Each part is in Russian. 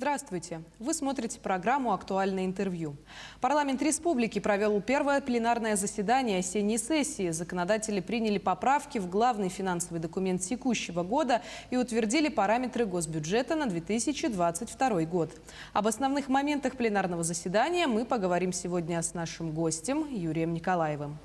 Здравствуйте! Вы смотрите программу «Актуальное интервью». Парламент республики провел первое пленарное заседание осенней сессии. Законодатели приняли поправки в главный финансовый документ текущего года и утвердили параметры госбюджета на 2022 год. Об основных моментах пленарного заседания мы поговорим сегодня с нашим гостем Юрием Николаевым.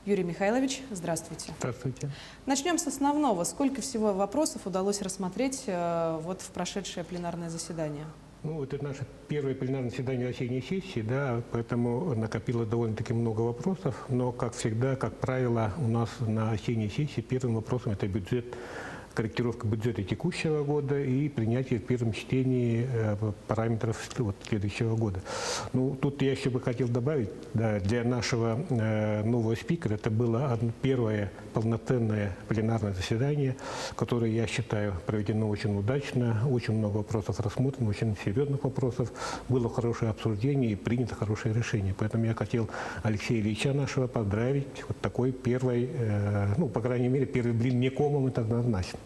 Юрий Михайлович, здравствуйте. Здравствуйте. Начнем с основного. Сколько всего вопросов удалось рассмотреть в прошедшее пленарное заседание? Это наше первое пленарное заседание осенней сессии, да, поэтому накопилось довольно-таки много вопросов. Но, как всегда, как правило, у нас на осенней сессии первым вопросом это бюджет, корректировка бюджета текущего года и принятие в первом чтении параметров следующего года. Тут я еще бы хотел добавить, да, для нашего нового спикера это было первое полноценное пленарное заседание, которое, я считаю, проведено очень удачно, очень много вопросов рассмотрено, очень серьезных вопросов, было хорошее обсуждение и принято хорошее решение. Поэтому я хотел Алексея Ильича нашего поздравить вот такой первой, по крайней мере, первый блин не комом, это однозначно.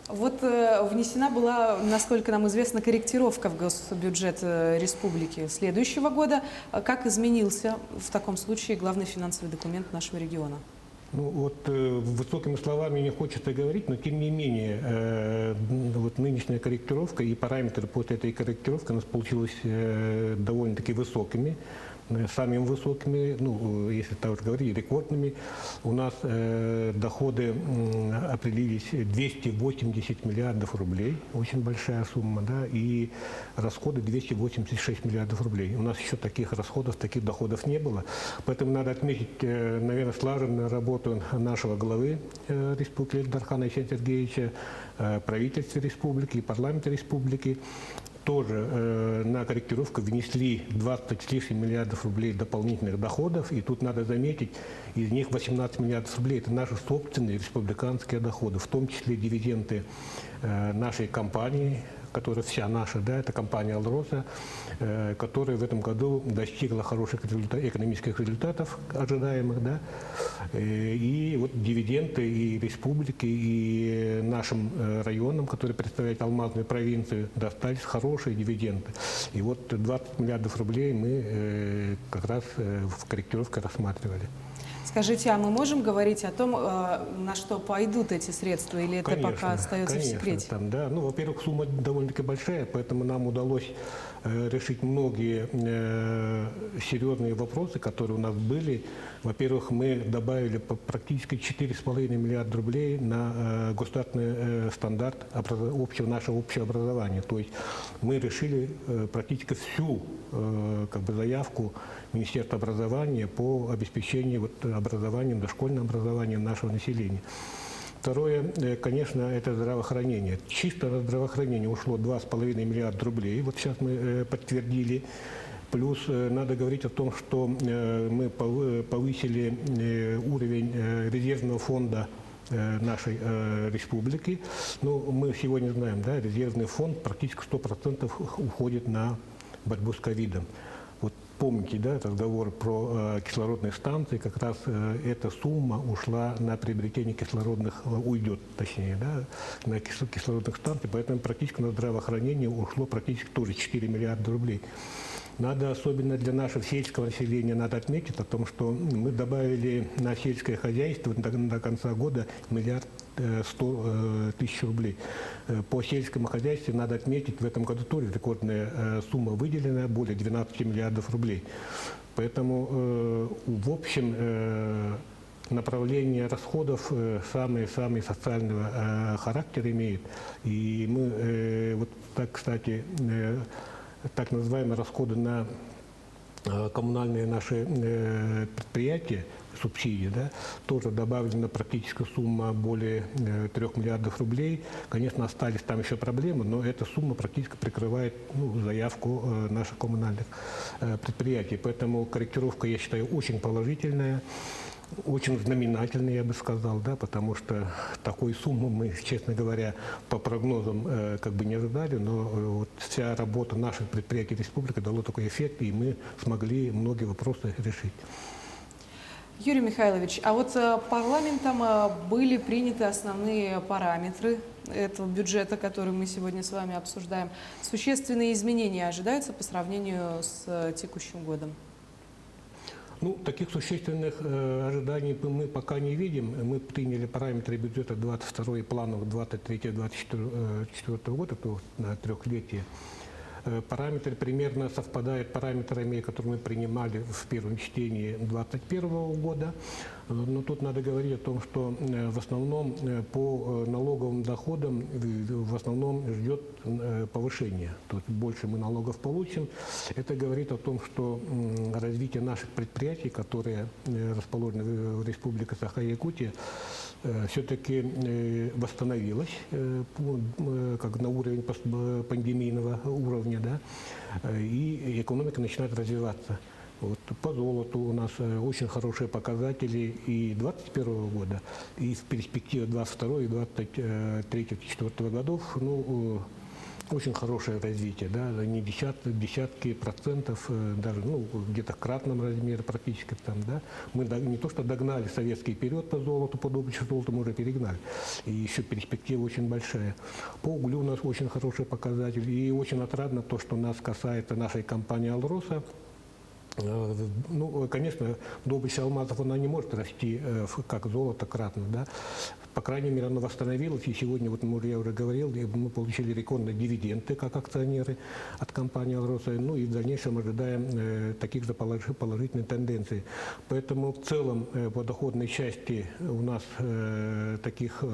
Внесена была, насколько нам известно, корректировка в госбюджет республики следующего года. Как изменился в таком случае главный финансовый документ нашего региона? Высокими словами не хочется говорить, но тем не менее, нынешняя корректировка и параметры после этой корректировки у нас получились довольно-таки высокими. Самыми высокими, если так уж говорить, рекордными. У нас доходы определились 280 миллиардов рублей, очень большая сумма, да, и расходы 286 миллиардов рублей. У нас еще таких расходов, таких доходов не было. Поэтому надо отметить, наверное, слаженную работу нашего главы республики Эльдархана Исена Сергеевича, правительства республики и парламента республики. Тоже на корректировку внесли 20 с лишним миллиардов рублей дополнительных доходов. И тут надо заметить, из них 18 миллиардов рублей – это наши собственные республиканские доходы, в том числе дивиденды нашей компании, которая вся наша, да, это компания «Алроса», которая в этом году достигла хороших экономических результатов, ожидаемых, да, и дивиденды и республики, и нашим районам, которые представляют алмазную провинцию, достались хорошие дивиденды. И 20 миллиардов рублей мы как раз в корректировке рассматривали. Скажите, а мы можем говорить о том, на что пойдут эти средства, или это пока остается в секрете? Да. Во-первых, сумма довольно-таки большая, поэтому нам удалось решить многие серьезные вопросы, которые у нас были. Во-первых, мы добавили практически 4,5 миллиарда рублей на государственный стандарт нашего общего образования. То есть мы решили практически всю заявку Министерства образования по обеспечению образованием, дошкольным образованием нашего населения. Второе, конечно, это здравоохранение. Чисто на здравоохранение ушло 2,5 миллиарда рублей. Сейчас мы подтвердили. Плюс надо говорить о том, что мы повысили уровень резервного фонда нашей республики. Мы сегодня знаем, да, резервный фонд практически 100% уходит на борьбу с ковидом. Помните, да, разговор про кислородные станции, как раз эта сумма ушла на приобретение уйдет, на кислородных станций, поэтому практически на здравоохранение ушло практически тоже 4 миллиарда рублей. Надо, особенно для нашего сельского населения, надо отметить о том, что мы добавили на сельское хозяйство до конца года 1 100 000 000 рублей. По сельскому хозяйству надо отметить, в этом году тоже рекордная сумма выделена, более 12 миллиардов рублей. Поэтому, в общем, направление расходов самые социального характера имеет. И мы, кстати, так называемые расходы на коммунальные наши предприятия, субсидии, да, тоже добавлена практически сумма более 3 миллиардов рублей. Конечно, остались там еще проблемы, но эта сумма практически прикрывает заявку наших коммунальных предприятий. Поэтому корректировка, я считаю, очень положительная. Очень знаменательный, я бы сказал, да, потому что такой суммы мы, честно говоря, по прогнозам не ожидали, но вся работа наших предприятий республики дала такой эффект, и мы смогли многие вопросы решить. Юрий Михайлович, а парламентом были приняты основные параметры этого бюджета, который мы сегодня с вами обсуждаем, существенные изменения ожидаются по сравнению с текущим годом? Ну, таких существенных ожиданий мы пока не видим. Мы приняли параметры бюджета 22 и планов 23-24 года, то на трехлетие. Параметры примерно совпадают с параметрами, которые мы принимали в первом чтении 2021 года. Но тут надо говорить о том, что в основном по налоговым доходам в основном ждет повышение. То есть больше мы налогов получим. Это говорит о том, что развитие наших предприятий, которые расположены в Республике Саха-Якутия, все-таки восстановилась как на уровень пандемийного уровня, да, и экономика начинает развиваться. Вот по золоту у нас очень хорошие показатели и 2021 года, и в перспективе 2022 и 2023-2024 годов, ну, очень хорошее развитие, да, не десятки процентов, даже, ну, где-то в кратном размере практически там, да. Мы не то что догнали советский период по золоту, по добыче золота мы уже перегнали. И еще перспектива очень большая. По углю у нас очень хорошие показатели. И очень отрадно то, что нас касается нашей компании «Алроса». Ну, конечно, добыча алмазов, она не может расти как золото кратно, да. По крайней мере, она восстановилась, и сегодня, вот я уже говорил, мы получили рекордные дивиденды как акционеры от компании «Алроса», ну и в дальнейшем ожидаем таких же положительных тенденций. Поэтому в целом по доходной части у нас таких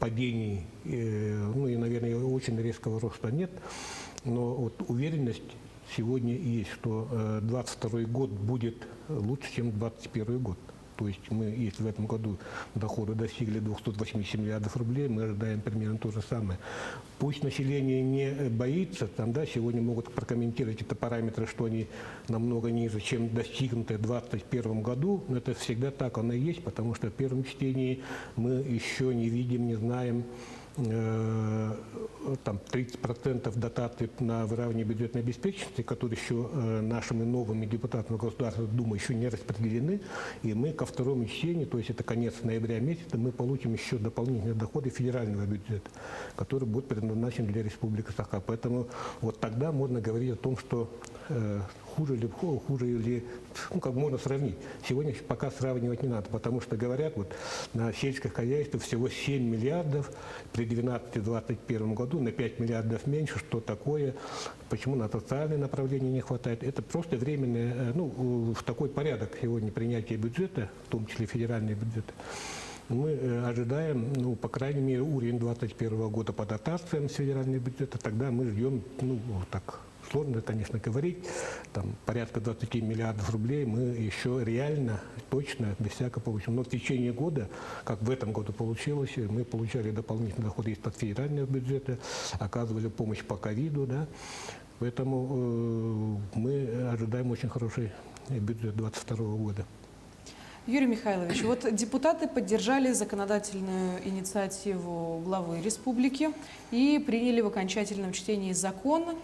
падений, ну и, наверное, очень резкого роста нет, но вот уверенность сегодня есть, что 2022 год будет лучше, чем 2021 год. То есть мы, если в этом году доходы достигли 280 миллиардов рублей, мы ожидаем примерно то же самое. Пусть население не боится, там, да, сегодня могут прокомментировать эти параметры, что они намного ниже, чем достигнутые в 2021 году, но это всегда так оно и есть, потому что в первом чтении мы еще не видим, не знаем, там 30% дотаций на выравнивание бюджетной обеспеченности, которые еще нашими новыми депутатами Государственной Думы еще не распределены, и мы ко второму чтению, то есть это конец ноября месяца, мы получим еще дополнительные доходы федерального бюджета, который будет предназначен для Республики Саха. Поэтому вот тогда можно говорить о том, что хуже или, ну, как можно сравнить. Сегодня пока сравнивать не надо, потому что говорят, вот на сельское хозяйство всего 7 миллиардов при 2012-2021 году, на 5 миллиардов меньше. Что такое? Почему на социальное направление не хватает? Это просто временное, ну, в такой порядок сегодня принятия бюджета, в том числе федеральный бюджет. Мы ожидаем, ну, по крайней мере, уровень 2021 года по дотациям с федерального бюджета, тогда мы ждем, ну, вот так, сложно, конечно, говорить, там порядка 20 миллиардов рублей мы еще реально, точно, без всякого получим. Но в течение года, как в этом году получилось, мы получали дополнительные доходы из-под федерального бюджета, оказывали помощь по ковиду, да, поэтому мы ожидаем очень хороший бюджет 2022 года. Юрий Михайлович, вот депутаты поддержали законодательную инициативу главы республики и приняли в окончательном чтении закон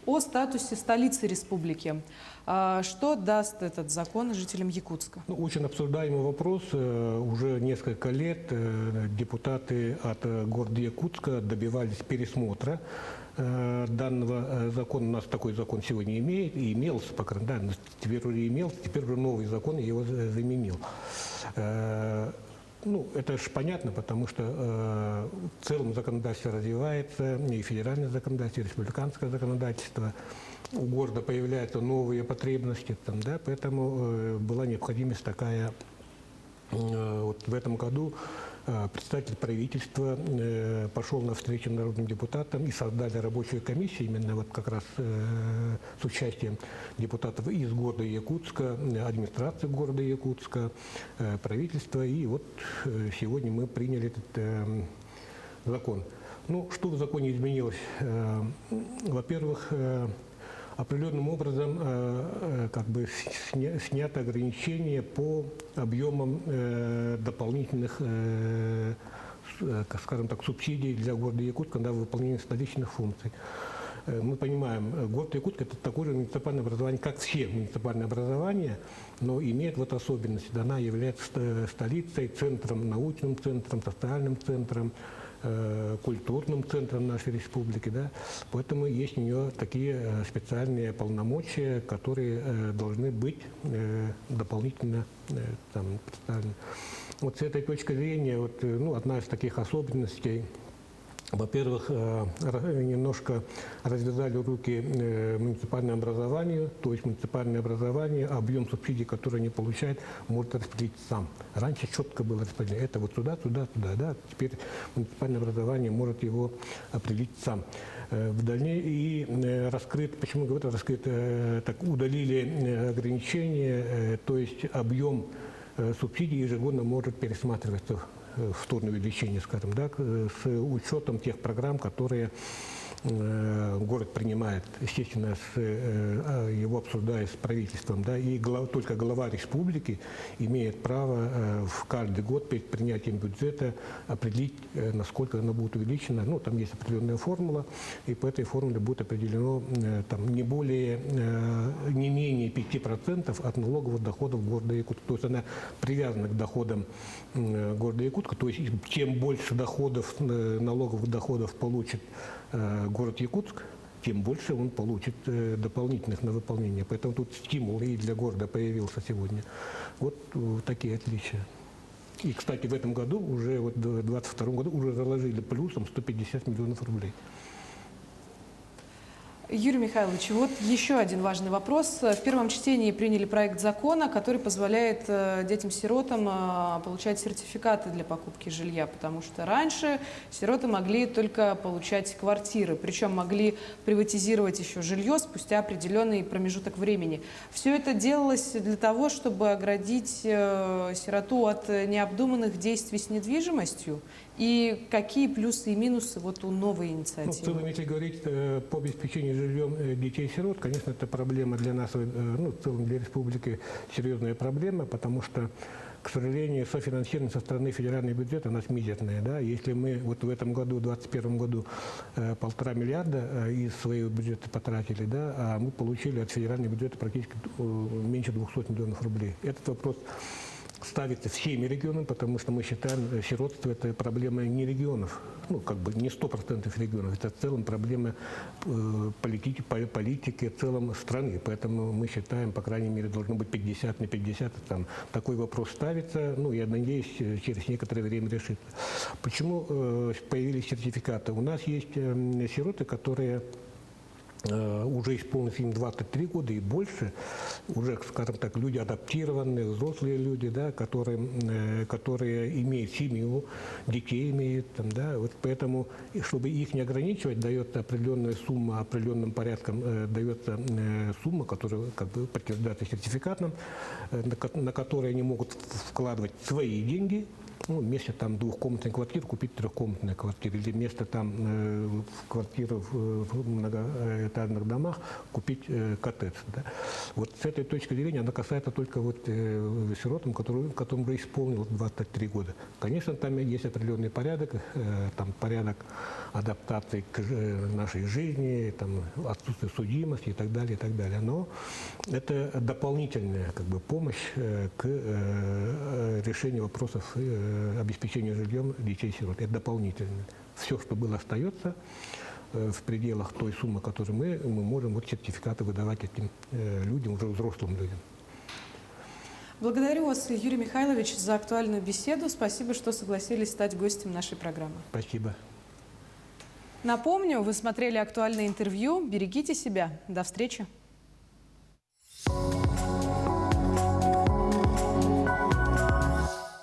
о статусе столицы республики. Что даст этот закон жителям Якутска? Ну, очень обсуждаемый вопрос. Уже несколько лет депутаты от города Якутска добивались пересмотра данного закона. У нас такой закон сегодня имеет, и имелся, по крайней мере, да, теперь уже имелся, теперь уже новый закон его заменил. Ну, это же понятно, потому что в целом законодательство развивается, и федеральное законодательство, и республиканское законодательство. У города появляются новые потребности, там, да, поэтому была необходимость такая. Вот в этом году представитель правительства пошел на встречу народным депутатам и создали рабочую комиссию, именно вот как раз с участием депутатов из города Якутска, администрации города Якутска, правительства. И вот сегодня мы приняли этот закон. Ну, что в законе изменилось? Во-первых, определенным образом как бы снято ограничение по объемам дополнительных, скажем так, субсидий для города Якутска на выполнение столичных функций. Мы понимаем, город Якутск – это такое же муниципальное образование, как все муниципальные образования, но имеет вот особенность. Она является столицей, центром, научным центром, социальным центром, культурным центром нашей республики, да, поэтому есть у нее такие специальные полномочия, которые должны быть дополнительно там представлены. Вот с этой точки зрения, вот, ну, одна из таких особенностей. Во-первых, немножко развязали руки муниципальному образованию, то есть муниципальное образование, объем субсидий, который они получают, может распределить сам. Раньше четко было распределение. Это вот сюда, туда, туда, да. Теперь муниципальное образование может его определить сам. В дальнейшем и раскрыт, почему говорю, раскрыт, так удалили ограничения, то есть объем субсидий ежегодно может пересматриваться в сторону увеличения, скажем, да, с учетом тех программ, которые город принимает, естественно, его обсуждая с правительством, да, и только глава республики имеет право в каждый год перед принятием бюджета определить, насколько оно будет увеличено. Ну, там есть определенная формула, и по этой формуле будет определено там, не менее 5% от налоговых доходов города Якутска. То есть она привязана к доходам города Якутска, то есть чем больше доходов, налоговых доходов получит город Якутск, тем больше он получит дополнительных на выполнение. Поэтому тут стимул и для города появился сегодня. Вот такие отличия. И, кстати, в этом году, уже вот в 2022 году, уже заложили плюсом 150 миллионов рублей. Юрий Михайлович, вот еще один важный вопрос. В первом чтении приняли проект закона, который позволяет детям-сиротам получать сертификаты для покупки жилья, потому что раньше сироты могли только получать квартиры, причем могли приватизировать еще жилье спустя определенный промежуток времени. Все это делалось для того, чтобы оградить сироту от необдуманных действий с недвижимостью. И какие плюсы и минусы вот у новой инициативы? Ну, в целом, если говорить по обеспечению жильем детей-сирот, конечно, это проблема для нас, ну, в целом для республики серьезная проблема, потому что, к сожалению, софинансирование со стороны федерального бюджета у нас мизерное. Да? Если мы вот в этом году, в 2021 году, 1,5 миллиарда из своего бюджета потратили, да, а мы получили от федерального бюджета практически меньше 200 миллионов рублей. Этот вопрос ставится всеми регионами, потому что мы считаем, сиротство – это проблема не регионов, ну, как бы не 100% регионов, это в целом проблема политики в целом страны. Поэтому мы считаем, по крайней мере, должно быть 50 на 50, там, такой вопрос ставится, ну, я надеюсь, через некоторое время решится. Почему появились сертификаты? У нас есть сироты, которые уже исполнилось им 23 года и больше, уже, скажем так, люди адаптированные, взрослые люди, да, которые имеют семью, детей имеют, там, да, вот поэтому, чтобы их не ограничивать, дается определенная сумма, определенным порядком дается сумма, которая как бы подтверждается сертификатом, на которой они могут вкладывать свои деньги. Ну, вместо там двухкомнатной квартиры купить трехкомнатную квартиру, или вместо там квартиры в многоэтажных домах купить коттедж. Да. Вот с этой точки зрения она касается только вот сиротам, которым уже исполнилось 23 года. Конечно, там есть определенный порядок, там порядок адаптации к нашей жизни, там, отсутствие судимости и так далее, и так далее. Но это дополнительная как бы помощь к решению вопросов обеспечения жильем детей-сирот. Это дополнительно. Все, что было, остается в пределах той суммы, которую мы можем вот сертификаты выдавать этим людям, уже взрослым людям. Благодарю вас, Юрий Михайлович, за актуальную беседу. Спасибо, что согласились стать гостем нашей программы. Спасибо. Напомню, вы смотрели актуальное интервью. Берегите себя. До встречи.